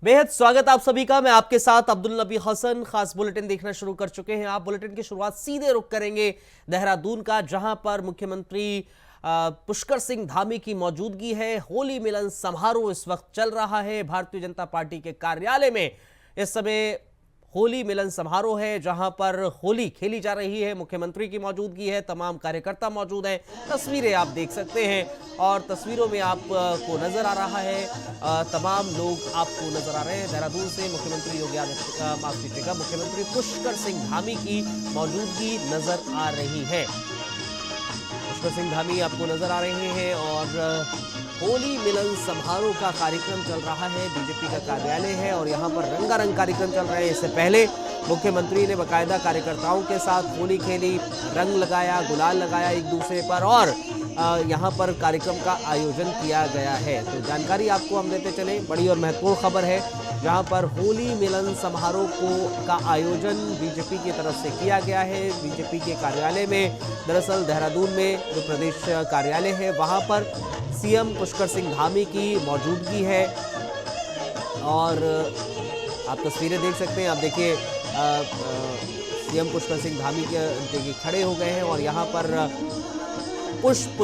बेहद स्वागत आप सभी का। मैं आपके साथ अब्दुल नबी हसन। खास बुलेटिन देखना शुरू कर चुके हैं आप। बुलेटिन की शुरुआत सीधे रुख करेंगे देहरादून का, जहां पर मुख्यमंत्री पुष्कर सिंह धामी की मौजूदगी है। होली मिलन समारोह इस वक्त चल रहा है भारतीय जनता पार्टी के कार्यालय में। इस समय होली मिलन समारोह है, जहां पर होली खेली जा रही है। मुख्यमंत्री की मौजूदगी है, तमाम कार्यकर्ता मौजूद हैं। तस्वीरें आप देख सकते हैं और तस्वीरों में आपको नजर आ रहा है, तमाम लोग आपको नजर आ रहे हैं। देहरादून से मुख्यमंत्री योगी आदित्यनाथ, माफ कीजिएगा, मुख्यमंत्री पुष्कर सिंह धामी की मौजूदगी नजर आ रही है। पुष्कर सिंह धामी आपको नजर आ रहे हैं और होली मिलन समारोह का कार्यक्रम चल रहा है। बीजेपी का कार्यालय है और यहाँ पर रंगारंग कार्यक्रम चल रहे हैं। इससे पहले मुख्यमंत्री ने बाकायदा कार्यकर्ताओं के साथ होली खेली, रंग लगाया, गुलाल लगाया एक दूसरे पर और यहाँ पर कार्यक्रम का आयोजन किया गया है। तो जानकारी आपको हम देते चले, बड़ी और महत्वपूर्ण खबर है, जहाँ पर होली मिलन समारोह का आयोजन बीजेपी की तरफ से किया गया है। बीजेपी के कार्यालय में, दरअसल देहरादून में जो प्रदेश कार्यालय है, वहाँ पर सीएम पुष्कर सिंह धामी की मौजूदगी है और आप तस्वीरें देख सकते हैं। आप देखिए, सीएम पुष्कर सिंह धामी के देखिए खड़े हो गए हैं और यहाँ पर पुष्प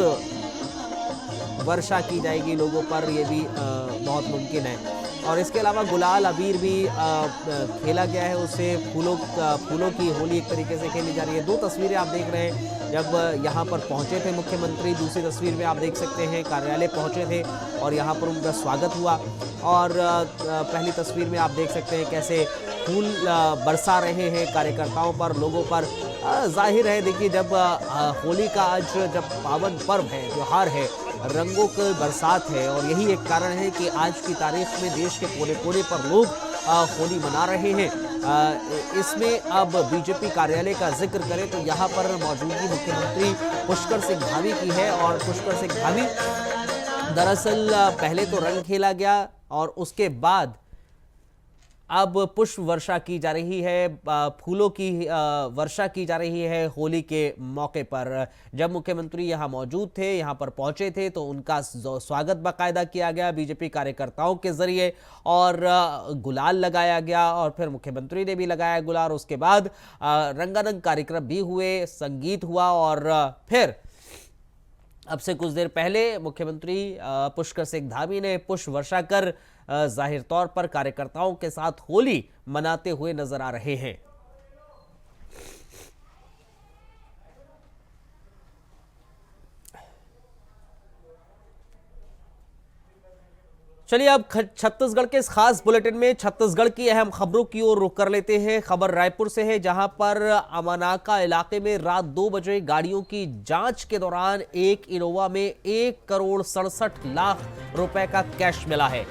वर्षा की जाएगी लोगों पर, ये भी बहुत मुमकिन है। और इसके अलावा गुलाल अबीर भी खेला गया है, उससे फूलों की होली एक तरीके से खेली जा रही है। दो तस्वीरें आप देख रहे हैं जब यहाँ पर पहुँचे थे मुख्यमंत्री। दूसरी तस्वीर में आप देख सकते हैं कार्यालय पहुँचे थे और यहाँ पर उनका स्वागत हुआ। और पहली तस्वीर में आप देख सकते हैं कैसे फूल बरसा रहे हैं कार्यकर्ताओं पर, लोगों पर। जाहिर है, देखिए, जब होली का आज जब पावन पर्व है, त्योहार है, रंगों की बरसात है और यही एक कारण है कि आज की तारीख में देश के कोने कोने पर लोग होली मना रहे हैं। इसमें अब बीजेपी कार्यालय का जिक्र करें तो यहाँ पर मौजूदगी मुख्यमंत्री पुष्कर सिंह धामी की है। और पुष्कर सिंह धामी, दरअसल पहले तो रंग खेला गया और उसके बाद अब पुष्प वर्षा की जा रही है, फूलों की वर्षा की जा रही है होली के मौके पर। जब मुख्यमंत्री यहाँ मौजूद थे, यहाँ पर पहुंचे थे, तो उनका स्वागत बाकायदा किया गया बीजेपी कार्यकर्ताओं के जरिए और गुलाल लगाया गया और फिर मुख्यमंत्री ने भी लगाया गुलाल। उसके बाद रंगारंग कार्यक्रम भी हुए, संगीत हुआ और फिर अब से कुछ देर पहले मुख्यमंत्री पुष्कर सिंह धामी ने पुष्प वर्षा कर जाहिर तौर पर कार्यकर्ताओं के साथ होली मनाते हुए नजर आ रहे हैं। चलिए अब छत्तीसगढ़ के इस खास बुलेटिन में छत्तीसगढ़ की अहम खबरों की ओर रुख कर लेते हैं। खबर रायपुर से है, जहां पर अमानाका इलाके में रात 2 बजे गाड़ियों की जांच के दौरान एक इनोवा में 1,67,00,000 रुपए का कैश मिला है।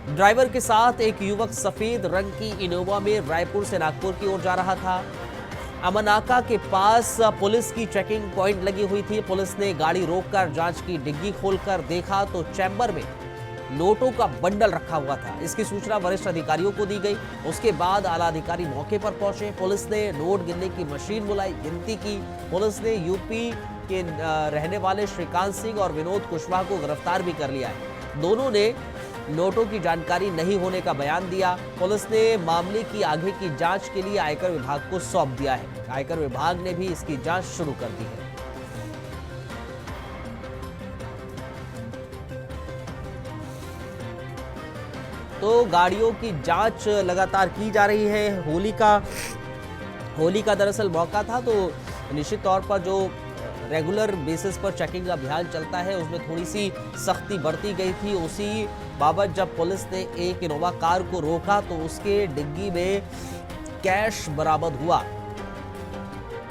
ड्राइवर के साथ एक युवक सफेद रंग की इनोवा में रायपुर से नागपुर की ओर जा रहा था। अमानाका के पास पुलिस की चेकिंग पॉइंट लगी हुई थी। पुलिस ने गाड़ी रोककर जांच की, डिग्गी खोलकर देखा तो चैम्बर में नोटों का बंडल रखा हुआ था। इसकी सूचना वरिष्ठ अधिकारियों को दी गई। उसके बाद आला अधिकारी मौके पर पहुंचे। पुलिस ने नोट गिनने की मशीन बुलाई, गिनती की। पुलिस ने यूपी के रहने वाले श्रीकांत सिंह और विनोद कुशवाहा को गिरफ्तार भी कर लिया है। दोनों ने नोटों की जानकारी नहीं होने का बयान दिया। पुलिस ने मामले की आगे की जांच के लिए आयकर विभाग को सौंप दिया है। आयकर विभाग ने भी इसकी जांच शुरू कर दी है। तो गाड़ियों की जांच लगातार की जा रही है। होली का दरअसल मौका था, तो निश्चित तौर पर जो रेगुलर बेसिस पर चेकिंग अभियान चलता है उसमें थोड़ी सी सख्ती बरती गई थी। उसी बाबत जब पुलिस ने एक इनोवा कार को रोका तो उसके डिग्गी में कैश बरामद हुआ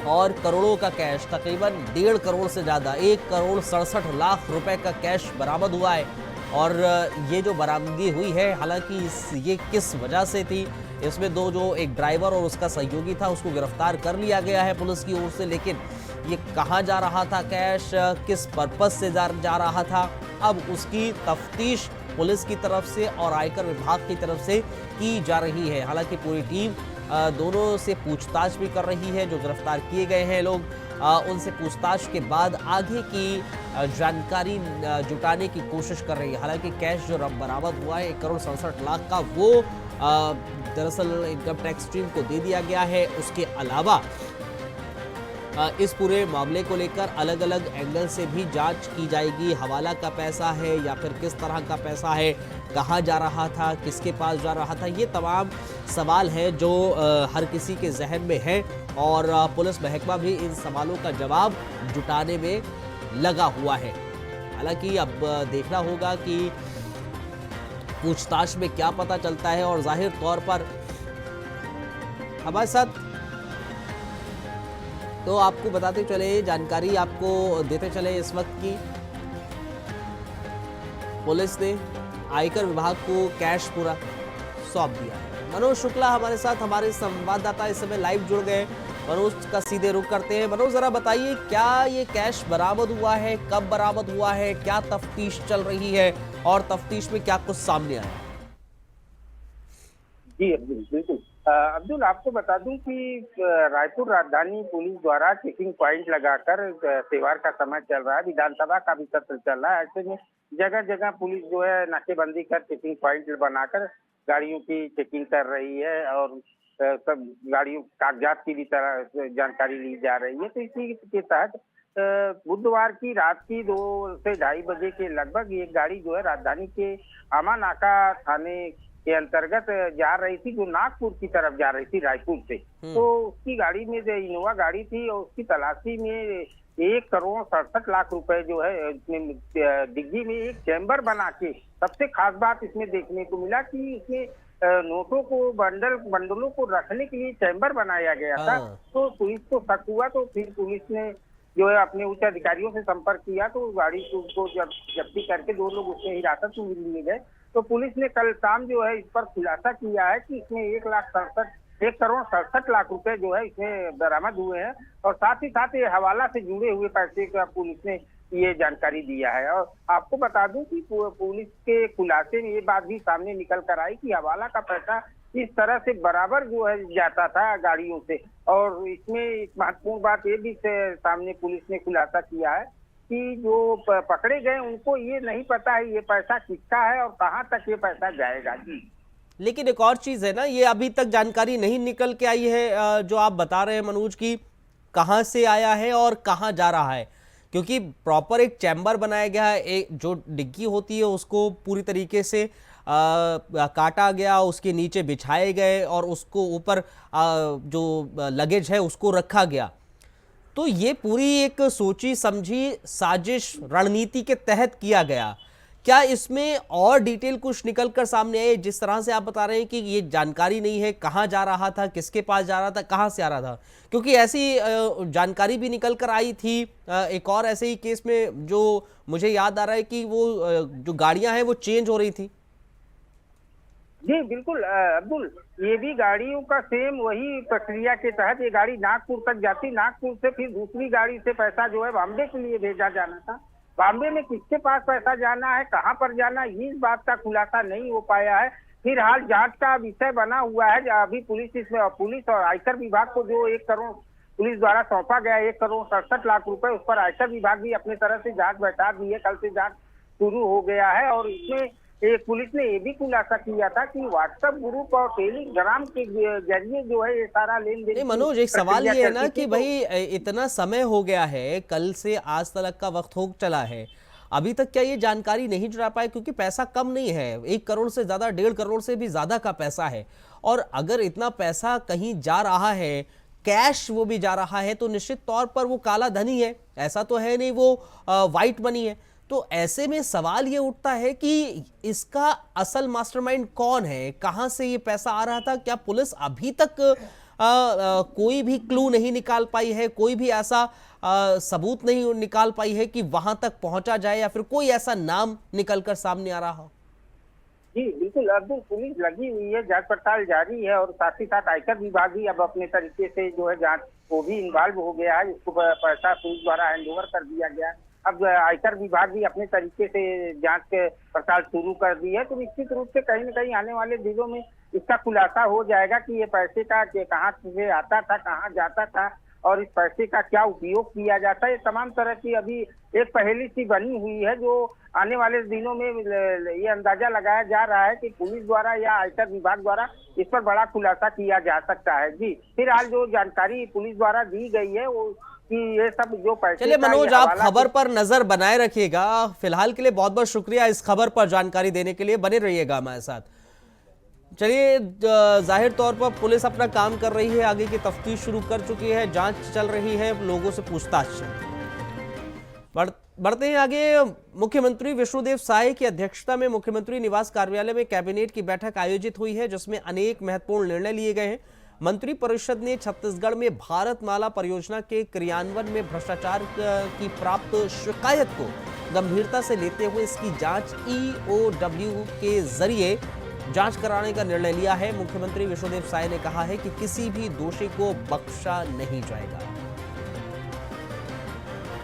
और करोड़ों का कैश, तकरीबन 1.5 करोड़ से ज्यादा, 1,67,00,000 रुपए का कैश बरामद हुआ है। और ये जो बरामदगी हुई है, हालांकि ये किस वजह से थी, इसमें जो एक ड्राइवर और उसका सहयोगी था, उसको गिरफ्तार कर लिया गया है पुलिस की ओर से। लेकिन ये कहाँ जा रहा था कैश, किस पर्पस से जा रहा था, अब उसकी तफ्तीश पुलिस की तरफ से और आयकर विभाग की तरफ से की जा रही है। हालांकि पूरी टीम दोनों से पूछताछ भी कर रही है। जो गिरफ्तार किए गए हैं लोग, उनसे पूछताछ के बाद आगे की जानकारी जुटाने की कोशिश कर रही है। हालांकि कैश जो बरामद हुआ है 1,67,00,000 का, वो दरअसल इनकम टैक्स टीम को दे दिया गया है। उसके अलावा इस पूरे मामले को लेकर अलग अलग एंगल से भी जांच की जाएगी। हवाला का पैसा है या फिर किस तरह का पैसा है, कहाँ जा रहा था, किसके पास जा रहा था, ये तमाम सवाल हैं जो हर किसी के जहन में है और पुलिस महकमा भी इन सवालों का जवाब जुटाने में लगा हुआ है। हालांकि अब देखना होगा कि पूछताछ में क्या पता चलता है। और जाहिर तौर पर हमारे साथ तो आपको बताते चले, जानकारी आपको देते चले इस वक्त की पुलिस ने आयकर विभाग को कैश पूरा सौंप दिया है। मनोज शुक्ला हमारे साथ, हमारे संवाददाता इस समय लाइव जुड़ गए। मनोज का सीधे रुख करते हैं। मनोज, जरा बताइए, क्या ये कैश बरामद हुआ है, कब बरामद हुआ है, क्या तफ्तीश चल रही है और तफ्तीश में क्या कुछ सामने आया? जी बिल्कुल अब्दुल, आपको बता दूं कि रायपुर राजधानी पुलिस द्वारा चेकिंग पॉइंट लगाकर त्योहार का समय चल रहा है, विधानसभा का भी सत्र चल रहा है। ऐसे में जगह जगह पुलिस जो है नाकेबंदी कर चेकिंग पॉइंट बनाकर गाड़ियों की चेकिंग कर रही है और सब गाड़ियों कागजात की भी तरह जानकारी ली जा रही है। तो इसी के तहत बुधवार की रात की 2 से 2:30 बजे के लगभग एक गाड़ी जो है राजधानी के आमानाका थाने के अंतर्गत जा रही थी, जो नागपुर की तरफ जा रही थी रायपुर से। तो उसकी गाड़ी में जो इनोवा गाड़ी थी और उसकी तलाशी में 1,67,00,000 रुपए जो है इसमें डिग्गी में एक चैम्बर बना के, सबसे खास बात इसमें देखने को मिला कि इसमें नोटों को बंडलों को रखने के लिए चैम्बर बनाया गया था। तो पुलिस को शक हुआ, तो फिर पुलिस ने जो है अपने उच्च अधिकारियों से संपर्क किया, तो गाड़ी को जब्ती करके 2 लोग उसमें हिरासत में लिए गए। तो पुलिस ने कल शाम जो है इस पर खुलासा किया है कि इसमें 1,67,00,000 रुपए जो है इसमें बरामद हुए हैं और साथ ही साथ ये हवाला से जुड़े हुए पैसे का पुलिस ने ये जानकारी दिया है। और आपको बता दूं कि पुलिस के खुलासे में ये बात भी सामने निकल कर आई कि हवाला का पैसा इस तरह से बराबर जो है जाता था गाड़ियों से। और इसमें एक महत्वपूर्ण बात ये भी सामने पुलिस ने खुलासा किया है कि जो पकड़े गए उनको ये नहीं पता है ये पैसा किसका है और कहां तक ये पैसा जाएगा। जी, लेकिन एक और चीज है ना, ये अभी तक जानकारी नहीं निकल के आई है जो आप बता रहे हैं मनोज, की कहां से आया है और कहां जा रहा है। क्योंकि प्रॉपर एक चैम्बर बनाया गया है, एक जो डिग्गी होती है उसको पूरी तरीके से काटा गया, उसके नीचे बिछाए गए और उसको ऊपर जो लगेज है उसको रखा गया। तो ये पूरी एक सोची समझी साजिश रणनीति के तहत किया गया। क्या इसमें और डिटेल कुछ निकल कर सामने आए? जिस तरह से आप बता रहे हैं कि ये जानकारी नहीं है कहां जा रहा था, किसके पास जा रहा था, कहां से आ रहा था, क्योंकि ऐसी जानकारी भी निकल कर आई थी एक और ऐसे ही केस में, जो मुझे याद आ रहा है कि वो जो गाड़ियां हैं वो चेंज हो रही थी। जी बिल्कुल अब्दुल, ये भी गाड़ियों का सेम वही प्रक्रिया के तहत ये गाड़ी नागपुर तक जाती, नागपुर से फिर दूसरी गाड़ी से पैसा जो है बॉम्बे के लिए भेजा जाना था। बॉम्बे में किसके पास पैसा जाना है, कहां पर जाना है, इस बात का खुलासा नहीं हो पाया है। फिलहाल जांच का विषय बना हुआ है। अभी पुलिस और आयकर विभाग को जो 1 करोड़ पुलिस द्वारा सौंपा गया 1,67,00,000 रुपए, उस पर आयकर विभाग भी अपनी तरह से जांच बैठा दी है। कल से जांच शुरू हो गया है और इसमें पुलिस ने ये भी खुलासा किया था कि व्हाट्सएप ग्रुप और टेलीग्राम के जरिए जो है ये सारा लेन देन। मनोज, एक सवाल ये है ना कि भाई इतना समय हो गया है, कल से आज तक का वक्त हो चला है, अभी तक क्या ये जानकारी नहीं जुटा पाए? क्योंकि पैसा कम नहीं है, 1 करोड़ से ज्यादा, 1.5 करोड़ से भी ज्यादा का पैसा है। और अगर इतना पैसा कहीं जा रहा है, कैश वो भी जा रहा है, तो निश्चित तौर पर वो काला धन ही है, ऐसा तो है नहीं वो व्हाइट मनी है। तो ऐसे में सवाल ये उठता है कि इसका असल मास्टरमाइंड कौन है, कहां से ये पैसा आ रहा था? क्या पुलिस अभी तक कोई भी क्लू नहीं निकाल पाई है, कोई भी ऐसा सबूत नहीं निकाल पाई है कि वहां तक पहुंचा जाए, या फिर कोई ऐसा नाम निकलकर सामने आ रहा हो? जी बिल्कुल अब्दुल, पुलिस लगी हुई है, जांच पड़ताल जारी है और साथ ही साथ आयकर विभाग भी अब अपने तरीके से जो है जांच को भी इन्वॉल्व हो गया है। इसको पैसा पुलिस द्वारा हैंड ओवर कर दिया गया है। अब आयकर विभाग भी अपने तरीके से जांच के पड़ताल शुरू कर दी है, तो निश्चित रूप से कहीं न कहीं आने वाले दिनों में इसका खुलासा हो जाएगा कि ये पैसे का कहाँ से आता था, कहाँ जाता था और इस पैसे का क्या उपयोग किया जाता है। ये तमाम तरह की अभी एक पहेली सी बनी हुई है, जो आने वाले दिनों में ये अंदाजा लगाया जा रहा है कि पुलिस द्वारा या आयकर विभाग द्वारा इस पर बड़ा खुलासा किया जा सकता है। जी, फिलहाल जो जानकारी पुलिस द्वारा दी गई है वो कि ये सब जो पैसे चलिए का मनोज, ये आप हवाला खबर पर नजर बनाए रखिएगा। फिलहाल के लिए बहुत बहुत शुक्रिया इस खबर पर जानकारी देने के लिए, बने रहिएगा हमारे साथ। चलिए, जाहिर तौर पर पुलिस अपना काम कर रही है, आगे की तफ्तीश शुरू कर चुकी है, जांच चल रही है, लोगों से पूछताछ चल रही है। बढ़ते हैं आगे। मुख्यमंत्री विष्णुदेव साय की अध्यक्षता में मुख्यमंत्री निवास कार्यालय में कैबिनेट की बैठक आयोजित हुई है, जिसमें अनेक महत्वपूर्ण निर्णय लिए गए हैं। मंत्री परिषद ने छत्तीसगढ़ में भारतमाला परियोजना के क्रियान्वयन में भ्रष्टाचार की प्राप्त शिकायत को गंभीरता से लेते हुए इसकी जांच EOW के जरिए जांच कराने का निर्णय लिया है। मुख्यमंत्री विष्णुदेव साय ने कहा है कि किसी भी दोषी को बख्शा नहीं जाएगा।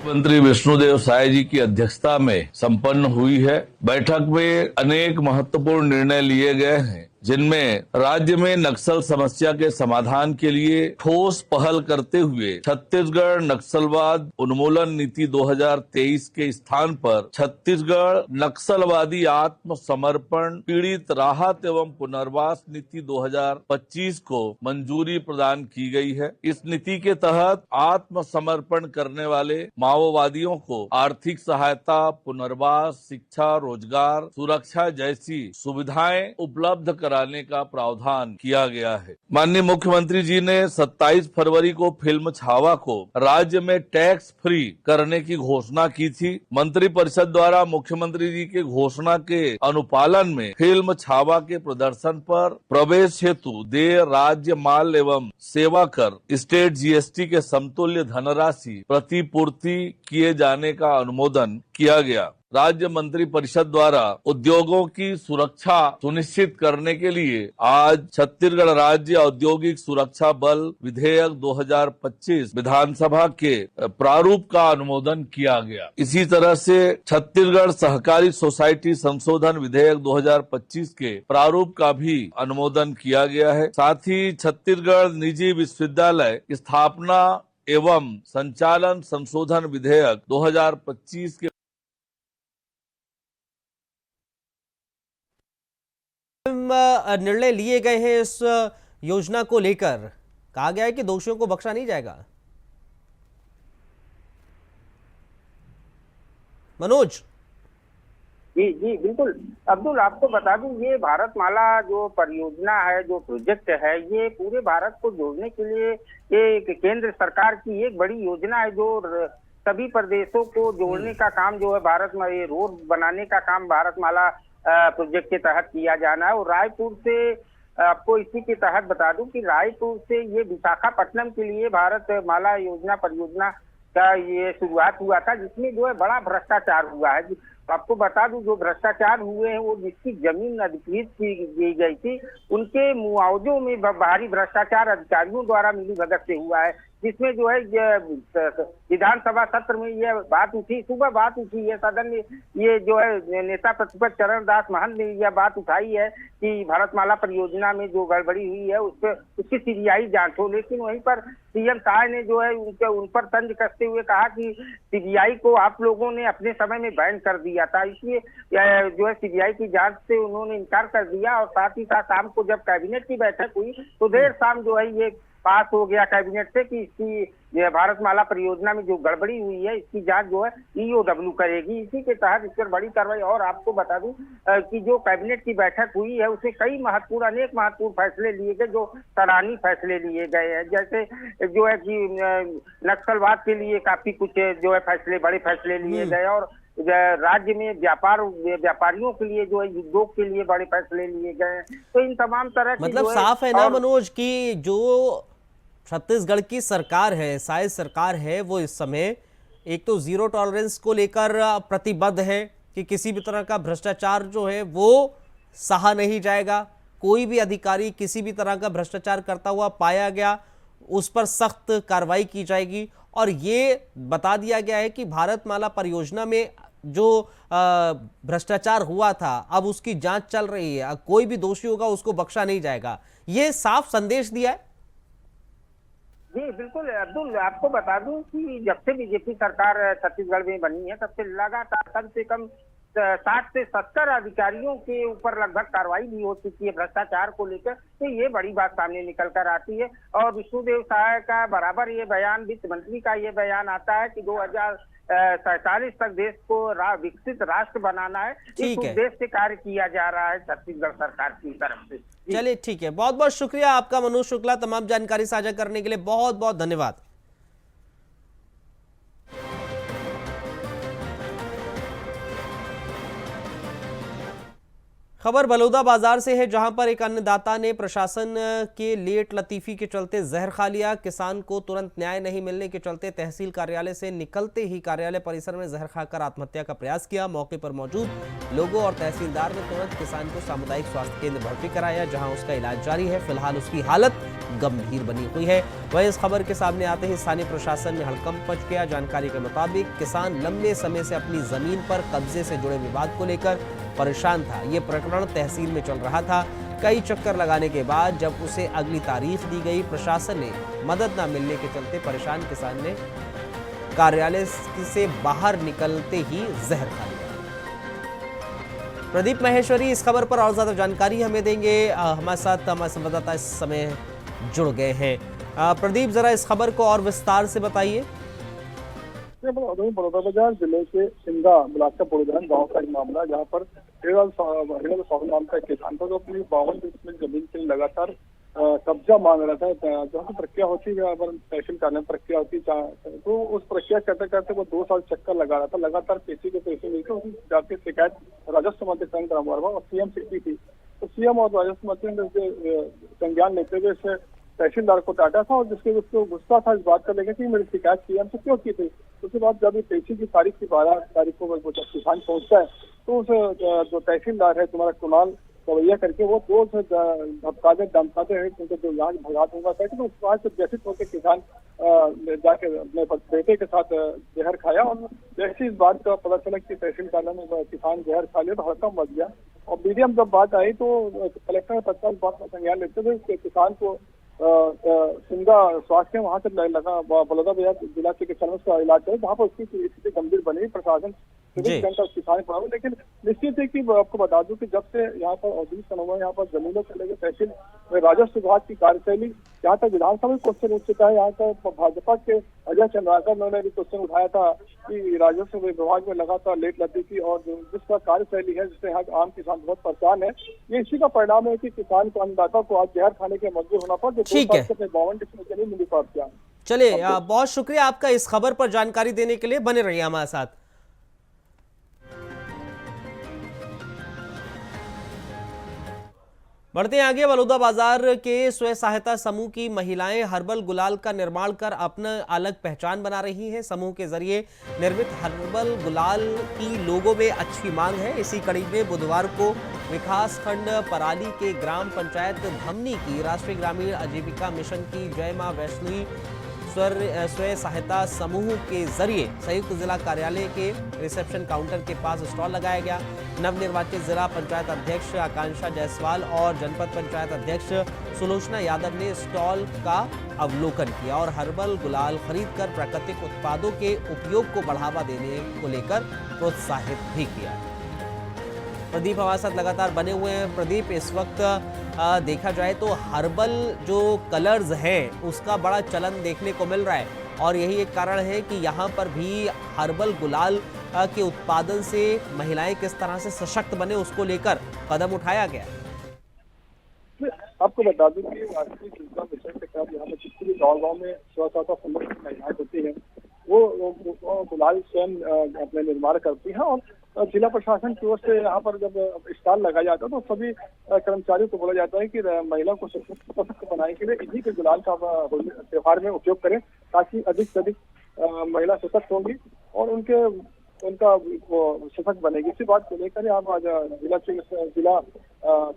मंत्री विष्णुदेव साय जी की अध्यक्षता में संपन्न हुई है। बैठक में अनेक महत्वपूर्ण निर्णय लिए गए हैं, जिनमें राज्य में नक्सल समस्या के समाधान के लिए ठोस पहल करते हुए छत्तीसगढ़ नक्सलवाद उन्मूलन नीति 2023 के स्थान पर छत्तीसगढ़ नक्सलवादी आत्मसमर्पण पीड़ित राहत एवं पुनर्वास नीति 2025 को मंजूरी प्रदान की गई है। इस नीति के तहत आत्मसमर्पण करने वाले माओवादियों को आर्थिक सहायता, पुनर्वास, शिक्षा, रोजगार, सुरक्षा जैसी सुविधाएं उपलब्ध कराने का प्रावधान किया गया है। माननीय मुख्यमंत्री जी ने 27 फरवरी को फिल्म छावा को राज्य में टैक्स फ्री करने की घोषणा की थी। मंत्री परिषद द्वारा मुख्यमंत्री जी के घोषणा के अनुपालन में फिल्म छावा के प्रदर्शन पर प्रवेश हेतु देय राज्य माल एवं सेवा कर स्टेट GST के समतुल्य धनराशि प्रतिपूर्ति किए जाने का अनुमोदन किया गया। राज्य मंत्री परिषद द्वारा उद्योगों की सुरक्षा सुनिश्चित करने के लिए आज छत्तीसगढ़ राज्य औद्योगिक सुरक्षा बल विधेयक 2025 विधानसभा के प्रारूप का अनुमोदन किया गया। इसी तरह से छत्तीसगढ़ सहकारी सोसाइटी संशोधन विधेयक 2025 के प्रारूप का भी अनुमोदन किया गया है। साथ ही छत्तीसगढ़ निजी विश्वविद्यालय स्थापना एवं संचालन संशोधन विधेयक 2025 के निर्णय लिए गए हैं। इस योजना को लेकर कहा गया है कि दोषियों को बख्शा नहीं जाएगा। मनोज। जी बिल्कुल अब्दुल, आपको बता दूं, ये भारतमाला जो परियोजना है, जो प्रोजेक्ट है, ये पूरे भारत को जोड़ने के लिए एक केंद्र सरकार की एक बड़ी योजना है, जो सभी प्रदेशों को जोड़ने का काम जो है भारत में, ये रोड बनाने का काम भारतमाला प्रोजेक्ट के तहत किया जाना है। और रायपुर से आपको इसी के तहत बता दूं कि रायपुर से ये विशाखापट्टनम के लिए भारतमाला योजना परियोजना का ये शुरुआत हुआ था, जिसमें जो है बड़ा भ्रष्टाचार हुआ है। आपको बता दूं, जो भ्रष्टाचार हुए हैं वो जिसकी जमीन अधिकृत की गई थी, उनके मुआवजों में भारी भ्रष्टाचार अधिकारियों द्वारा मिलीभगत से हुआ है, जिसमें जो है विधानसभा सत्र में यह बात उठी, सुबह बात उठी है सदन में। ये जो है नेता प्रतिपक्ष चरणदास महंत ने यह बात उठाई है कि भारतमाला परियोजना में जो गड़बड़ी हुई है उसकी CBI जांच हो। लेकिन वहीं पर CM साय ने जो है उन पर तंज कसते हुए कहा कि CBI को आप लोगों ने अपने समय में बैन कर दिया था, इसलिए जो है CBI की जांच से उन्होंने इनकार कर दिया। और साथ ही साथ शाम को जब कैबिनेट की बैठक हुई तो देर शाम जो है ये पास हो गया कैबिनेट से कि इसकी भारतमाला परियोजना में जो गड़बड़ी हुई है इसकी जांच जो है EOW करेगी। इसी के तहत इस पर बड़ी कार्रवाई। और आपको बता दूं कि जो कैबिनेट की बैठक हुई है उसमें कई अनेक महत्वपूर्ण फैसले लिए गए, जो सराहनीय फैसले लिए गए हैं। जैसे जो है कि नक्सलवाद के लिए काफी कुछ जो है बड़े फैसले लिए गए, और राज्य में व्यापारियों के लिए जो है उद्योग के लिए बड़े फैसले लिए गए। तो इन तमाम तरह की मतलब साफ है ना मनोज कि जो छत्तीसगढ़ की सरकार है, साय सरकार है, वो इस समय एक तो जीरो टॉलरेंस को लेकर प्रतिबद्ध है कि किसी भी तरह का भ्रष्टाचार जो है वो सहा नहीं जाएगा। कोई भी अधिकारी किसी भी तरह का भ्रष्टाचार करता हुआ पाया गया उस पर सख्त कार्रवाई की जाएगी। और ये बता दिया गया है कि भारतमाला परियोजना में जो भ्रष्टाचार हुआ था अब उसकी जांच चल रही है, कोई भी दोषी होगा उसको बख्शा नहीं जाएगा, ये साफ संदेश दिया है। जी बिल्कुल अब्दुल, आपको बता दूं कि जब से बीजेपी सरकार छत्तीसगढ़ में बनी है तब से लगातार कम से कम 60 से 70 अधिकारियों के ऊपर लगभग कार्रवाई भी हो चुकी है भ्रष्टाचार को लेकर। तो ये बड़ी बात सामने निकल कर आती है। और विष्णुदेव साय का बराबर ये बयान, वित्त मंत्री का ये बयान आता है कि 2047 तक देश को विकसित राष्ट्र बनाना है। इस उद्देश्य से कार्य किया जा रहा है छत्तीसगढ़ सरकार की तरफ से। चलिए ठीक है, बहुत बहुत शुक्रिया आपका मनोज शुक्ला, तमाम जानकारी साझा करने के लिए बहुत बहुत धन्यवाद। खबर बलौदा बाजार से है, जहां पर एक अन्नदाता ने प्रशासन के लेट लतीफी के चलते जहर खा लिया। किसान को तुरंत न्याय नहीं मिलने के चलते तहसील कार्यालय से निकलते ही कार्यालय परिसर में जहर खाकर आत्महत्या का प्रयास किया। मौके पर मौजूद लोगों और तहसीलदार ने तुरंत किसान को सामुदायिक स्वास्थ्य केंद्र भर्ती कराया, जहां उसका इलाज जारी है। फिलहाल उसकी हालत गंभीर बनी हुई है। वहीं इस खबर के सामने आते ही स्थानीय प्रशासन में हड़कंप मच गया। जानकारी के मुताबिक किसान लंबे समय से अपनी जमीन पर कब्जे से जुड़े विवाद को लेकर परेशान था। ये प्रकरण तहसील में चल रहा था। कई चक्कर लगाने के बाद जब उसे अगली तारीख दी गई, प्रशासन ने मदद न मिलने के चलते परेशान किसान ने कार्यालय से बाहर निकलते ही जहर खा लिया। प्रदीप महेश्वरी इस खबर पर और ज्यादा जानकारी हमें देंगे। हमारे साथ हमारे संवाददाता इस समय जुड़ गए हैं। प्रदीप, जरा इस खबर को और विस्तार से बताइए। बलौदा बाजार जिले के सिंगा ब्लॉक का पुरदान गांव का एक मामला, जहां पर हिरल साहू नाम का एक किसान था जो अपनी 52 डिसमिल जमीन के लिए लगातार कब्जा मांग रहा था। जहाँ की प्रक्रिया होती है तहसील कार्यालय में प्रक्रिया होती है, तो उस प्रक्रिया करते करते वो 2 साल चक्कर लगा रहा था। लगातार पैसे के पैसे मिलते उसकी जाके शिकायत राजस्व मंत्री संग और सीएम से की थी। तो सीएम और राजस्व मंत्री ने संज्ञान लेते हुए इसे तहसीलदार को डांटा था, और जिसके उसको गुस्सा था इस बात का लेकर कि मेरी शिकायत सीएम से क्यों की थी। उसके बाद जब ये पैसे की तारीख की 12 तारीख को जब किसान पहुंचता है तो उस जो तहसीलदार है तुम्हारा कुणाल कवैया करके वो 2 धमकाते हैं क्योंकि जो यहाँ भगा दूंगा कहते, तो उस बात से व्यथित होकर किसान जाके अपने बेटे के साथ जहर खाया। और जैसे इस बात का पता चला कि तहसील कार्यालय में किसान जहर खा लिया तो हड़कंप मच गया। और मीडिया में जब बात आई तो कलेक्टर ने तत्काल बात का संज्ञान लेते हुए किसान को सिंगा स्वास्थ्य वहां से लगा बलौदा बाजार जिला चिकित्सालय में उसका इलाज है, जहाँ पर उसकी स्थिति गंभीर बनी। प्रशासन किसान पड़ा हुआ, लेकिन निश्चित है कि आपको बता दूं कि जब से यहाँ पर औद्योगिक समूह यहाँ पर जमीनों से लेकर तहसील में राजस्व विभाग की कार्यशैली यहाँ तक विधानसभा में क्वेश्चन उठ चुका है। यहाँ तक भाजपा के अजय चंद्राकर ने भी क्वेश्चन उठाया था कि राजस्व विभाग में लगातार लेट लतीफी और जिसका कार्यशैली है जिससे यहाँ आम किसान बहुत परेशान है। ये इसी का परिणाम है कि किसान को, अन्नदाता को आज जहर खाने के मजबूर होना पड़ा, जो 2 साल से अपने 52 डिसमिल जमीन मिली पाया। चलिए, बहुत शुक्रिया आपका इस खबर पर जानकारी देने के लिए। बने रहिए हमारे साथ। बढ़ते हैं आगे। बलौदा बाजार के स्वयं सहायता समूह की महिलाएं हर्बल गुलाल का निर्माण कर अपना अलग पहचान बना रही हैं। समूह के जरिए निर्मित हर्बल गुलाल की लोगों में अच्छी मांग है। इसी कड़ी में बुधवार को विकास खंड पराली के ग्राम पंचायत धमनी की राष्ट्रीय ग्रामीण आजीविका मिशन की जय मां वैष्णवी स्वयं सहायता समूह के जरिए संयुक्त जिला कार्यालय के रिसेप्शन काउंटर के पास स्टॉल लगाया गया। नवनिर्वाचित जिला पंचायत अध्यक्ष आकांक्षा जायसवाल और जनपद पंचायत अध्यक्ष सुलोचना यादव ने स्टॉल का अवलोकन किया और हर्बल गुलाल खरीदकर प्राकृतिक उत्पादों के उपयोग को बढ़ावा देने को लेकर प्रोत्साहित भी किया। प्रदीप हमारे साथ लगातार बने हुए हैं। प्रदीप, इस वक्त देखा जाए तो हर्बल जो कलर्स हैं उसका बड़ा चलन देखने को मिल रहा है, और यही एक कारण है कि यहाँ पर भी हर्बल गुलाल के उत्पादन से महिलाएं किस तरह से सशक्त बने उसको लेकर कदम उठाया गया। आपको बता दूं कि राष्ट्रीय आजीविका मिशन के तहत यहाँ पर जितनी गाँव में स्व सहायता समूह की महिलाएं होती हैं वो गुलाल स्वयं अपने निर्माण करती हैं। और जिला प्रशासन की ओर से यहाँ पर जब स्टॉल लगाया जाता है तो सभी कर्मचारियों को बोला जाता है कि महिला को सशक्त बनाने के लिए इन्हीं के गुलाल का त्योहार में उपयोग करें, ताकि अधिक से अधिक महिला सशक्त होंगी और उनका सशक्त बनेगी। इसी बात को लेकर आप आज जिला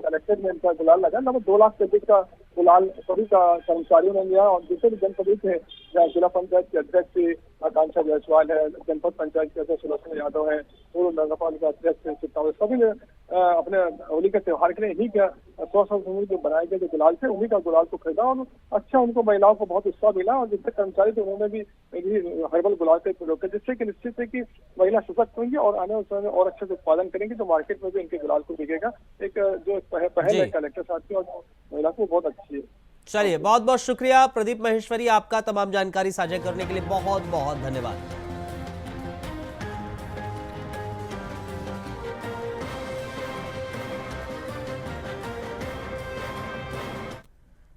कलेक्टर ने इनका गुलाल लगाया। लगभग 2 लाख से अधिक का गुलाल सभी कर्मचारियों ने लिया और जितने भी जनप्रतिनिधि थे, जहाँ जिला पंचायत के अध्यक्ष आकांक्षा जायसवाल है, जनपद पंचायत के अध्यक्ष सुलोचना यादव है, पूर्व नगर पालिका अध्यक्ष चित्तावत, सभी ने अपने होली के त्योहार के लिए इन्हीं का 100 जो बनाए गए जो गुलाल थे उन्हीं का गुलाल को खरीदा और अच्छा उनको महिलाओं को बहुत उत्साह मिला। और जितने कर्मचारी थे उन्होंने भी हर्बल गुलाल का प्रयोग किया, जिससे कि निश्चित है कि महिला सशक्त होंगी और आने वाले समय में और अच्छे से उत्पादन करेंगे, तो मार्केट में भी इनके गुलाल को बिकेगा। एक जो पहल है कलेक्टर साहब की और महिला को बहुत अच्छी है। चलिए, बहुत बहुत शुक्रिया प्रदीप महेश्वरी, आपका तमाम जानकारी साझा करने के लिए बहुत बहुत धन्यवाद।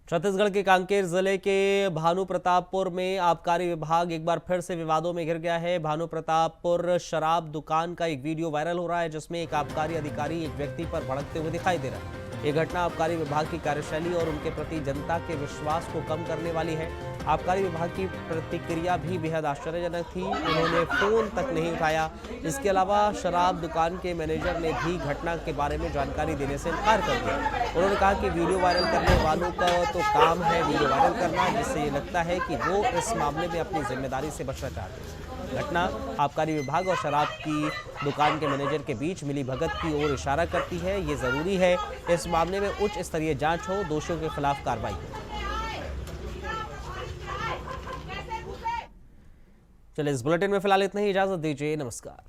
छत्तीसगढ़ के कांकेर जिले के भानु प्रतापपुर में आबकारी विभाग एक बार फिर से विवादों में घिर गया है। भानु प्रतापपुर शराब दुकान का एक वीडियो वायरल हो रहा है, जिसमें एक आबकारी अधिकारी एक व्यक्ति पर भड़कते हुए दिखाई दे रहा है। ये घटना आबकारी विभाग की कार्यशैली और उनके प्रति जनता के विश्वास को कम करने वाली है। आबकारी विभाग की प्रतिक्रिया भी बेहद आश्चर्यजनक थी, उन्होंने फोन तक नहीं उठाया। इसके अलावा शराब दुकान के मैनेजर ने भी घटना के बारे में जानकारी देने से इनकार कर दिया। उन्होंने कहा कि वीडियो वायरल करने वालों का तो काम है वीडियो वायरल करना, जिससे ये लगता है कि वो इस मामले में अपनी जिम्मेदारी से बचना चाहते हैं। घटना आबकारी विभाग और शराब की दुकान के मैनेजर के बीच मिली भगत की ओर इशारा करती है। ये जरूरी है इस मामले में उच्च स्तरीय जांच हो, दोषियों के खिलाफ कार्रवाई हो। चलिए, इस बुलेटिन में फिलहाल इतना ही, इजाजत दीजिए, नमस्कार।